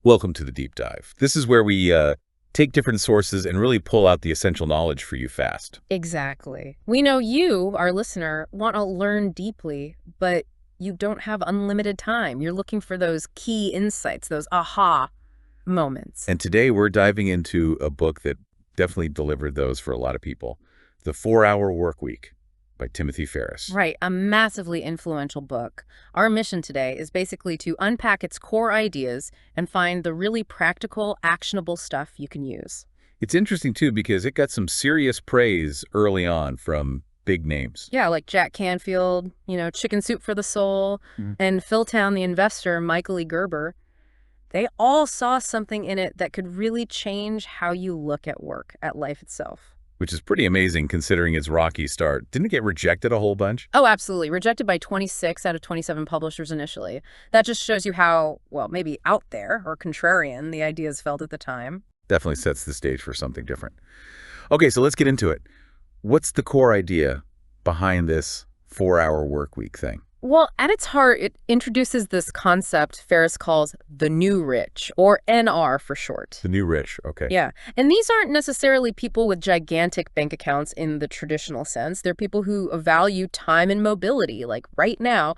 Welcome to the Deep Dive. This is where we take different sources and really pull out the essential knowledge for you fast. Exactly. We know you, our listener, want to learn deeply, but you don't have unlimited time. You're looking for those key insights, those aha moments. And today we're diving into a book that definitely delivered those for a lot of people, The 4-Hour Workweek by Timothy Ferriss. Right, a massively influential book. Our mission today is basically to unpack its core ideas and find the really practical, actionable stuff you can use. It's interesting, too, because it got some serious praise early on from big names. Yeah, like Jack Canfield, Chicken Soup for the Soul, and Philtown the investor, Michael E. Gerber. They all saw something in it that could really change how you look at work, at life itself. Which is pretty amazing considering its rocky start. Didn't it get rejected a whole bunch? Oh, absolutely. Rejected by 26 out of 27 publishers initially. That just shows you how, well, maybe out there or contrarian the ideas felt at the time. Definitely sets the stage for something different. Okay, so let's get into it. What's the core idea behind this 4-hour work week thing? Well, at its heart, it introduces this concept Ferriss calls the new rich, or NR for short. The new rich, okay. Yeah, and these aren't necessarily people with gigantic bank accounts in the traditional sense. They're people who value time and mobility. Like right now,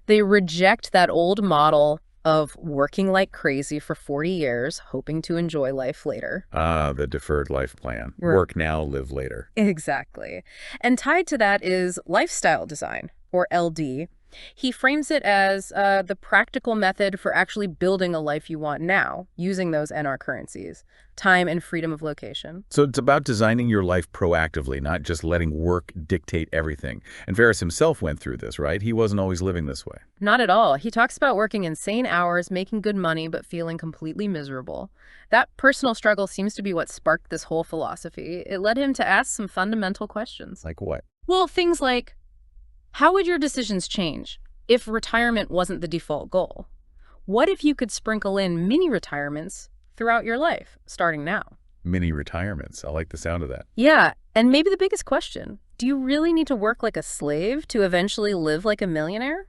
they reject that old model of working like crazy for 40 years, hoping to enjoy life later. Ah, the deferred life plan. Right. Work now, live later. Exactly. And tied to that is lifestyle design, or LD. He frames it as the practical method for actually building a life you want now, using those NR currencies, time and freedom of location. So it's about designing your life proactively, not just letting work dictate everything. And Ferriss himself went through this, right? He wasn't always living this way. Not at all. He talks about working insane hours, making good money, but feeling completely miserable. That personal struggle seems to be what sparked this whole philosophy. It led him to ask some fundamental questions. Like what? Well, things like, how would your decisions change if retirement wasn't the default goal? What if you could sprinkle in mini retirements throughout your life, starting now? Mini retirements. I like the sound of that. Yeah, and maybe the biggest question, do you really need to work like a slave to eventually live like a millionaire?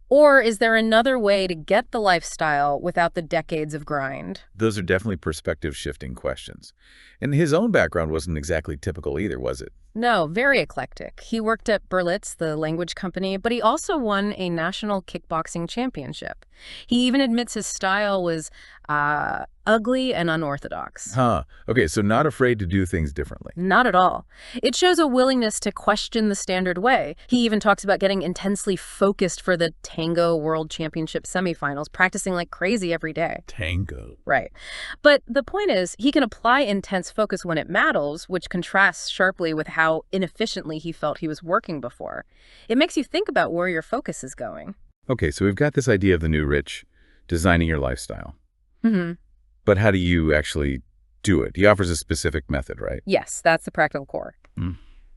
Or is there another way to get the lifestyle without the decades of grind? Those are definitely perspective-shifting questions. And his own background wasn't exactly typical either, was it? No, very eclectic. He worked at Berlitz, the language company, but he also won a national kickboxing championship. He even admits his style was ugly and unorthodox. Huh. Okay, so not afraid to do things differently. Not at all. It shows a willingness to question the standard way. He even talks about getting intensely focused for the Tango World Championship semifinals, practicing like crazy every day. Tango. Right. But the point is, he can apply intense focus when it matters, which contrasts sharply with how inefficiently he felt he was working before. It makes you think about where your focus is going. Okay, so we've got this idea of the new rich, designing your lifestyle. Mm-hmm. But how do you actually do it? He offers a specific method, right? Yes, that's the practical core.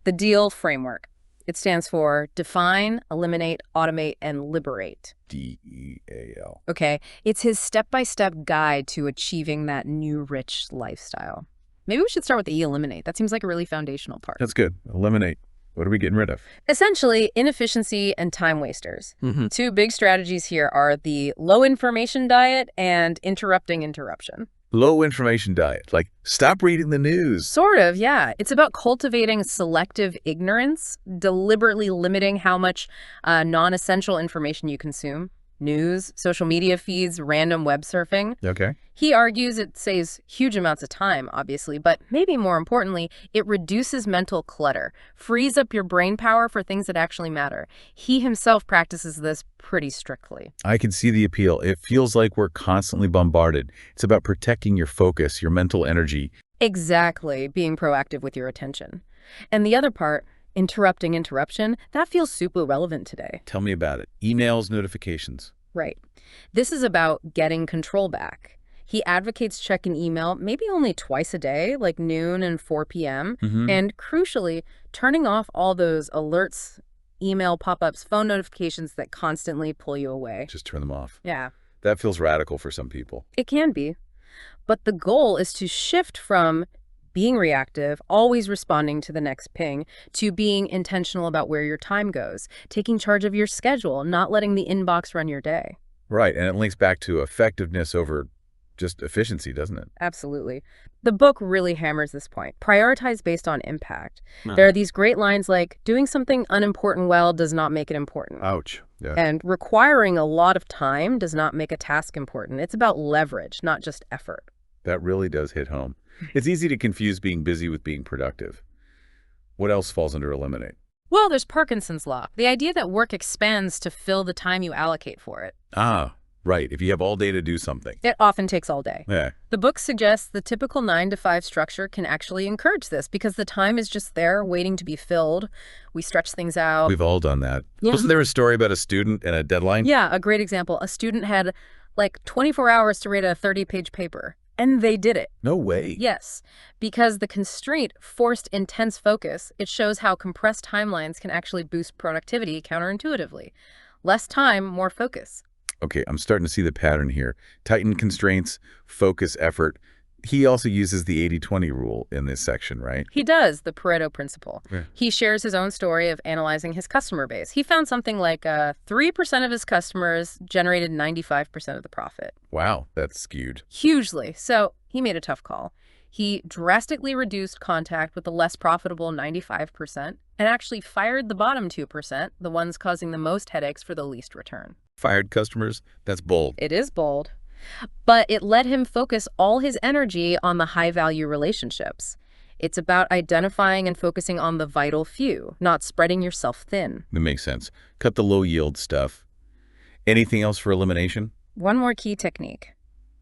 The DEAL framework. It stands for Define, Eliminate, Automate, and Liberate. DEAL. Okay, it's his step-by-step guide to achieving that new rich lifestyle. Maybe we should start with the eliminate. That seems like a really foundational part. That's good. Eliminate. What are we getting rid of? Essentially, inefficiency and time wasters. Mm-hmm. Two big strategies here are the low information diet and interrupting interruption. Low information diet. Like, stop reading the news. Sort of, yeah. It's about cultivating selective ignorance, deliberately limiting how much non-essential information you consume. News, social media feeds, random web surfing. Okay. He argues it saves huge amounts of time, obviously, but maybe more importantly, it reduces mental clutter, frees up your brain power for things that actually matter. He himself practices this pretty strictly. I can see the appeal. It feels like we're constantly bombarded. It's about protecting your focus, your mental energy. Exactly, being proactive with your attention. And the other part, interrupting interruption, that feels super relevant today. Tell me about it. Emails, notifications. Right. This is about getting control back. He advocates checking email maybe only twice a day, like noon and 4 p.m. And crucially, turning off all those alerts, email pop-ups, phone notifications that constantly pull you away. Just turn them off. Yeah. That feels radical for some people. It can be. But the goal is to shift from being reactive, always responding to the next ping, to being intentional about where your time goes, taking charge of your schedule, not letting the inbox run your day. Right, and it links back to effectiveness over just efficiency, doesn't it? Absolutely. The book really hammers this point. Prioritize based on impact. Huh. There are these great lines like, doing something unimportant well does not make it important. Ouch. Yeah. And requiring a lot of time does not make a task important. It's about leverage, not just effort. That really does hit home. It's easy to confuse being busy with being productive. What else falls under eliminate? Well, there's Parkinson's law, the idea that work expands to fill the time you allocate for it. Ah, right. If you have all day to do something. It often takes all day. Yeah. The book suggests the typical 9-to-5 structure can actually encourage this because the time is just there waiting to be filled. We stretch things out. We've all done that. Yeah. Wasn't there a story about a student and a deadline? Yeah, a great example. A student had like 24 hours to write a 30-page paper, and they did it. No way. Yes, because the constraint forced intense focus. It shows how compressed timelines can actually boost productivity counterintuitively. Less time, more focus. Okay, I'm starting to see the pattern here. Tighten constraints, focus effort. He also uses the 80-20 rule in this section, right? He does, the Pareto principle. Yeah. He shares his own story of analyzing his customer base. He found something like 3% of his customers generated 95% of the profit. Wow, that's skewed. Hugely. So he made a tough call. He drastically reduced contact with the less profitable 95% and actually fired the bottom 2%, the ones causing the most headaches for the least return. Fired customers? That's bold. It is bold. But it let him focus all his energy on the high-value relationships. It's about identifying and focusing on the vital few, not spreading yourself thin. That makes sense. Cut the low-yield stuff. Anything else for elimination? One more key technique.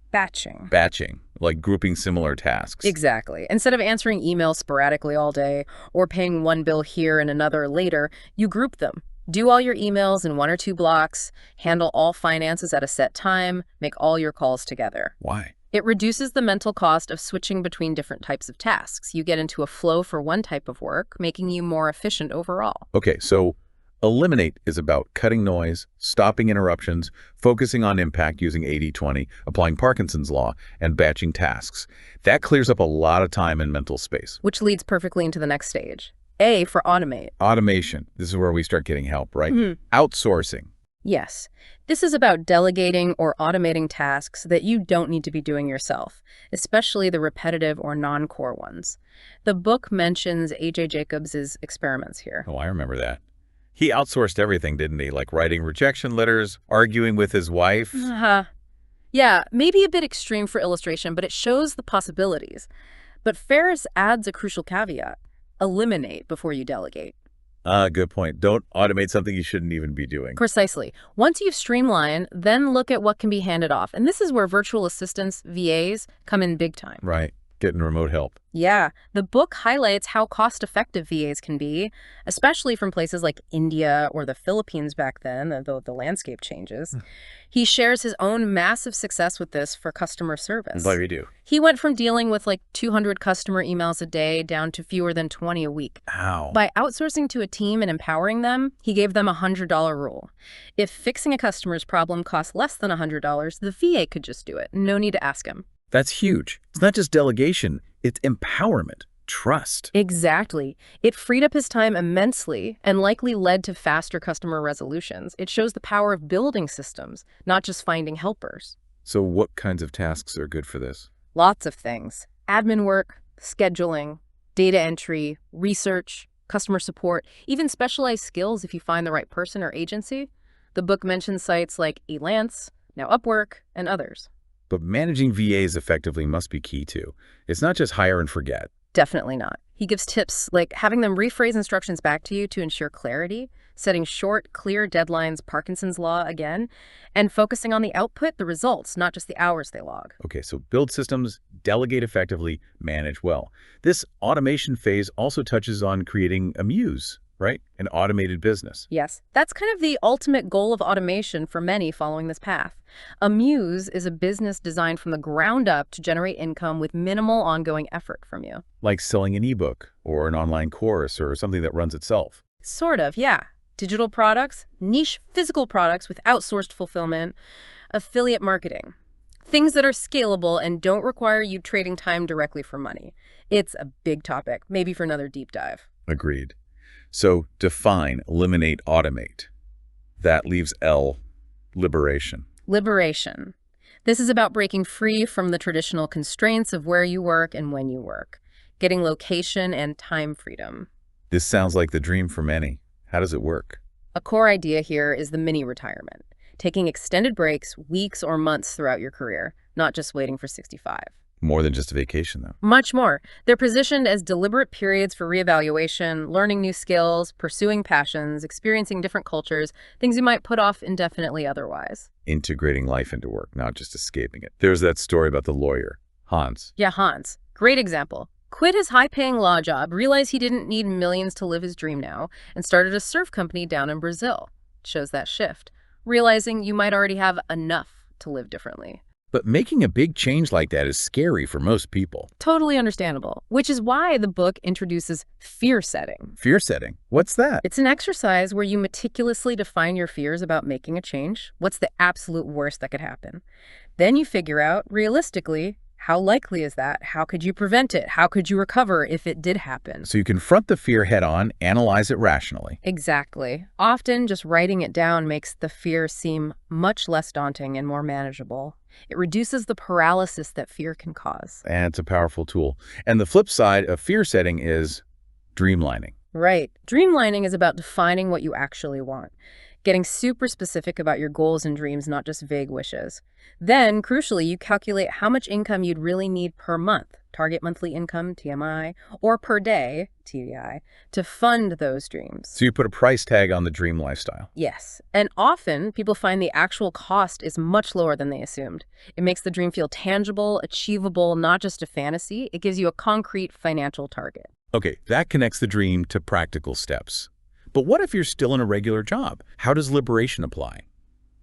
Batching. Batching, like grouping similar tasks. Exactly. Instead of answering emails sporadically all day or paying one bill here and another later, you group them. Do all your emails in 1 or 2 blocks, handle all finances at a set time, make all your calls together. Why? It reduces the mental cost of switching between different types of tasks. You get into a flow for one type of work, making you more efficient overall. Okay, so eliminate is about cutting noise, stopping interruptions, focusing on impact using 80-20, applying Parkinson's law, and batching tasks. That clears up a lot of time and mental space. Which leads perfectly into the next stage. A for automate. Automation. This is where we start getting help, right? Mhm. Outsourcing. Yes. This is about delegating or automating tasks that you don't need to be doing yourself, especially the repetitive or non-core ones. The book mentions A.J. Jacobs' experiments here. Oh, I remember that. He outsourced everything, didn't he? Like writing rejection letters, arguing with his wife. Yeah, maybe a bit extreme for illustration, but it shows the possibilities. But Ferriss adds a crucial caveat. Eliminate before you delegate. Good point. Don't automate something you shouldn't even be doing. Precisely. Once you've streamlined, then look at what can be handed off. And this is where virtual assistants, VAs, come in big time. Right. Getting remote help. Yeah, the book highlights how cost-effective VAs can be, especially from places like India or the Philippines back then, though the landscape changes. He shares his own massive success with this for customer service. But we do. He went from dealing with like 200 customer emails a day down to fewer than 20 a week. Ow. By outsourcing to a team and empowering them, he gave them a $100 rule. If fixing a customer's problem costs less than $100, the VA could just do it. No need to ask him. That's huge. It's not just delegation, it's empowerment, trust. Exactly. It freed up his time immensely and likely led to faster customer resolutions. It shows the power of building systems, not just finding helpers. So what kinds of tasks are good for this? Lots of things. Admin work, scheduling, data entry, research, customer support, even specialized skills if you find the right person or agency. The book mentions sites like Elance, now Upwork, and others. But managing VAs effectively must be key too. It's not just hire and forget. Definitely not. He gives tips like having them rephrase instructions back to you to ensure clarity, setting short, clear deadlines, Parkinson's law again, and focusing on the output, the results, not just the hours they log. Okay, so build systems, delegate effectively, manage well. This automation phase also touches on creating a muse, right? An automated business. Yes, that's kind of the ultimate goal of automation for many following this path. A muse is a business designed from the ground up to generate income with minimal ongoing effort from you. Like selling an ebook or an online course or something that runs itself. Sort of, yeah. Digital products, niche physical products with outsourced fulfillment, affiliate marketing. Things that are scalable and don't require you trading time directly for money. It's a big topic, maybe for another deep dive. Agreed. So define, eliminate, automate. That leaves L, liberation. Liberation. This is about breaking free from the traditional constraints of where you work and when you work, getting location and time freedom. This sounds like the dream for many. How does it work? A core idea here is the mini retirement, taking extended breaks, weeks or months throughout your career, not just waiting for 65. More than just a vacation, though. Much more. They're positioned as deliberate periods for reevaluation, learning new skills, pursuing passions, experiencing different cultures, things you might put off indefinitely otherwise. Integrating life into work, not just escaping it. There's that story about the lawyer, Hans. Yeah, Hans. Great example. Quit his high-paying law job, realized he didn't need millions to live his dream now, and started a surf company down in Brazil. Shows that shift. Realizing you might already have enough to live differently. But making a big change like that is scary for most people. Totally understandable, which is why the book introduces fear setting. Fear setting? What's that? It's an exercise where you meticulously define your fears about making a change. What's the absolute worst that could happen? Then you figure out, realistically, how likely is that? How could you prevent it? How could you recover if it did happen? So you confront the fear head on, analyze it rationally. Exactly. Often just writing it down makes the fear seem much less daunting and more manageable. It reduces the paralysis that fear can cause. And it's a powerful tool. And the flip side of fear setting is dreamlining. Right. Dreamlining is about defining what you actually want. Getting super specific about your goals and dreams, not just vague wishes. Then, crucially, you calculate how much income you'd really need per month, target monthly income, TMI, or per day, TDI, to fund those dreams. So you put a price tag on the dream lifestyle. Yes, and often people find the actual cost is much lower than they assumed. It makes the dream feel tangible, achievable, not just a fantasy. It gives you a concrete financial target. Okay, that connects the dream to practical steps. But what if you're still in a regular job? How does liberation apply?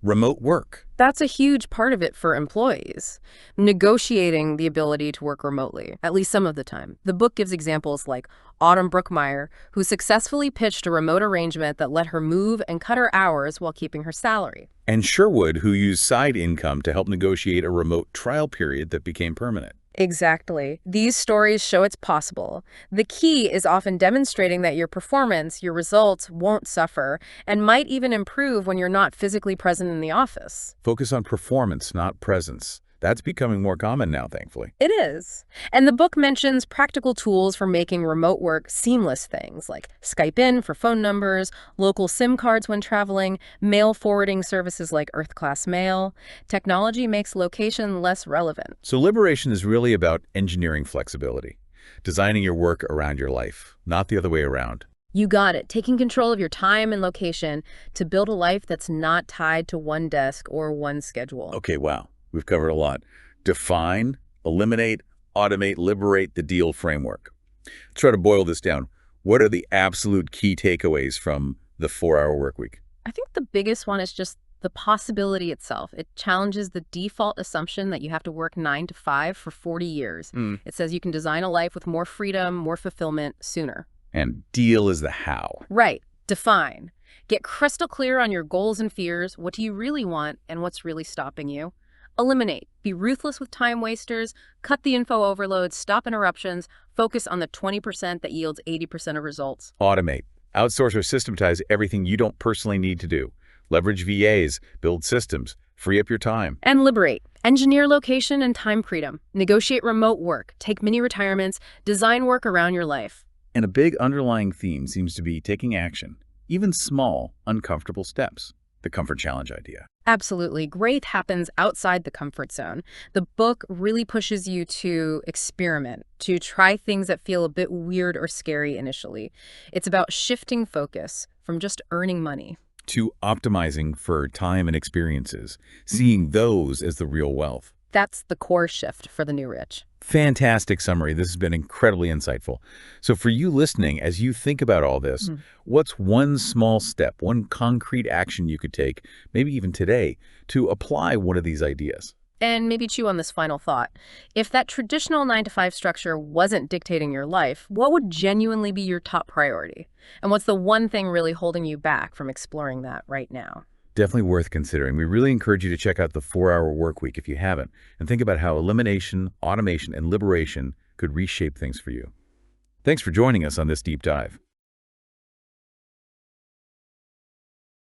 Remote work. That's a huge part of it for employees. Negotiating the ability to work remotely, at least some of the time. The book gives examples like Autumn Brookmeyer, who successfully pitched a remote arrangement that let her move and cut her hours while keeping her salary. And Sherwood, who used side income to help negotiate a remote trial period that became permanent. Exactly. These stories show it's possible. The key is often demonstrating that your performance, your results won't suffer and might even improve when you're not physically present in the office. Focus on performance, not presence. That's becoming more common now, thankfully. It is. And the book mentions practical tools for making remote work seamless things like Skype in for phone numbers, local SIM cards when traveling, mail forwarding services like Earth Class Mail. Technology makes location less relevant. So liberation is really about engineering flexibility, designing your work around your life, not the other way around. You got it. Taking control of your time and location to build a life that's not tied to one desk or one schedule. Okay, wow. We've covered a lot. Define, eliminate, automate, liberate the deal framework. Let's try to boil this down. What are the absolute key takeaways from the 4-hour workweek? I think the biggest one is just the possibility itself. It challenges the default assumption that you have to work 9 to 5 for 40 years. It says you can design a life with more freedom, more fulfillment sooner. And deal is the how. Right. Define. Get crystal clear on your goals and fears. What do you really want and what's really stopping you? Eliminate. Be ruthless with time wasters, cut the info overload, stop interruptions, focus on the 20% that yields 80% of results. Automate. Outsource or systematize everything you don't personally need to do. Leverage VAs, build systems, free up your time. And liberate. Engineer location and time freedom. Negotiate remote work. Take mini retirements. Design work around your life. And a big underlying theme seems to be taking action, even small, uncomfortable steps. The comfort challenge idea. Absolutely. Growth happens outside the comfort zone. The book really pushes you to experiment, to try things that feel a bit weird or scary initially. It's about shifting focus from just earning money to optimizing for time and experiences, seeing those as the real wealth. That's the core shift for the new rich. Fantastic summary. This has been incredibly insightful. So for you listening, as you think about all this, what's one small step, one concrete action you could take, maybe even today, to apply one of these ideas? And maybe chew on this final thought. If that traditional 9-to-5 structure wasn't dictating your life, what would genuinely be your top priority? And what's the one thing really holding you back from exploring that right now? Definitely worth considering. We really encourage you to check out the 4-hour workweek if you haven't, and think about how elimination, automation, and liberation could reshape things for you. Thanks for joining us on this deep dive.